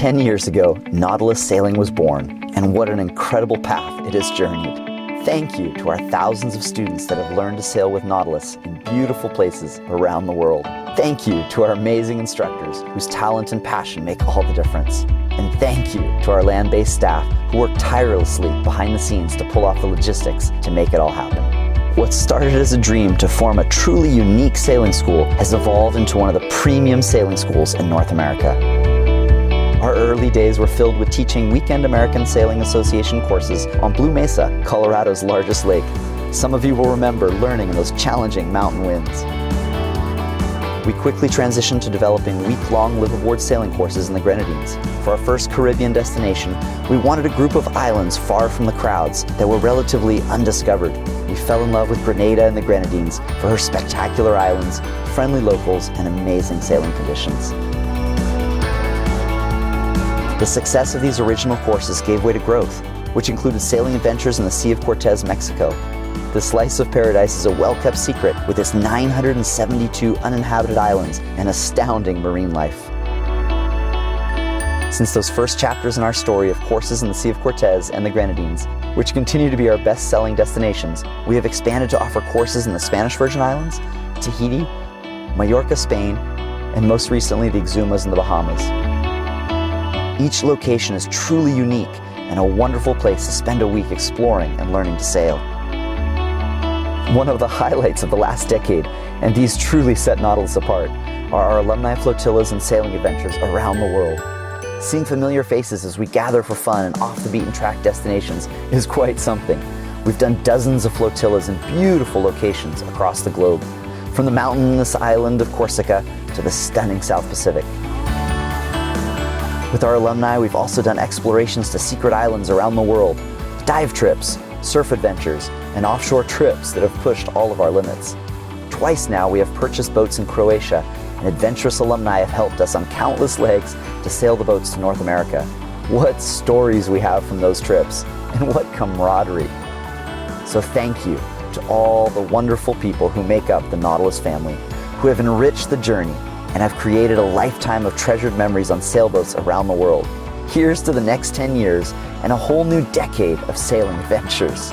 10 years ago, Nautilus sailing was born, and what an incredible path it has journeyed. Thank you to our thousands of students that have learned to sail with Nautilus in beautiful places around the world. Thank you to our amazing instructors whose talent and passion make all the difference. And thank you to our land-based staff who work tirelessly behind the scenes to pull off the logistics to make it all happen. What started as a dream to form a truly unique sailing school has evolved into one of the premium sailing schools in North America. Our early days were filled with teaching Weekend American Sailing Association courses on Blue Mesa, Colorado's largest lake. Some of you will remember learning in those challenging mountain winds. We quickly transitioned to developing week-long liveaboard sailing courses in the Grenadines. For our first Caribbean destination, we wanted a group of islands far from the crowds that were relatively undiscovered. We fell in love with Grenada and the Grenadines for her spectacular islands, friendly locals, and amazing sailing conditions. The success of these original courses gave way to growth, which included sailing adventures in the Sea of Cortez, Mexico. This slice of paradise is a well-kept secret with its 972 uninhabited islands and astounding marine life. Since those first chapters in our story of courses in the Sea of Cortez and the Grenadines, which continue to be our best-selling destinations, we have expanded to offer courses in the Spanish Virgin Islands, Tahiti, Majorca, Spain, and most recently the Exumas in the Bahamas. Each location is truly unique and a wonderful place to spend a week exploring and learning to sail. One of the highlights of the last decade, and these truly set Nautilus apart, are our Alumni Flotillas and sailing adventures around the world. Seeing familiar faces as we gather for fun and off-the-beaten-track destinations is quite something. We've done dozens of flotillas in beautiful locations across the globe, from the mountainous island of Corsica to the stunning South Pacific. With our alumni, we've also done explorations to secret islands around the world, dive trips, surf adventures, and offshore trips that have pushed all of our limits. Twice now we have purchased boats in Croatia, and adventurous alumni have helped us on countless legs to sail the boats to North America. What stories we have from those trips, and what camaraderie. So thank you to all the wonderful people who make up the Nautilus family, who have enriched the journey and have created a lifetime of treasured memories on sailboats around the world. Here's to the next 10 years and a whole new decade of sailing adventures.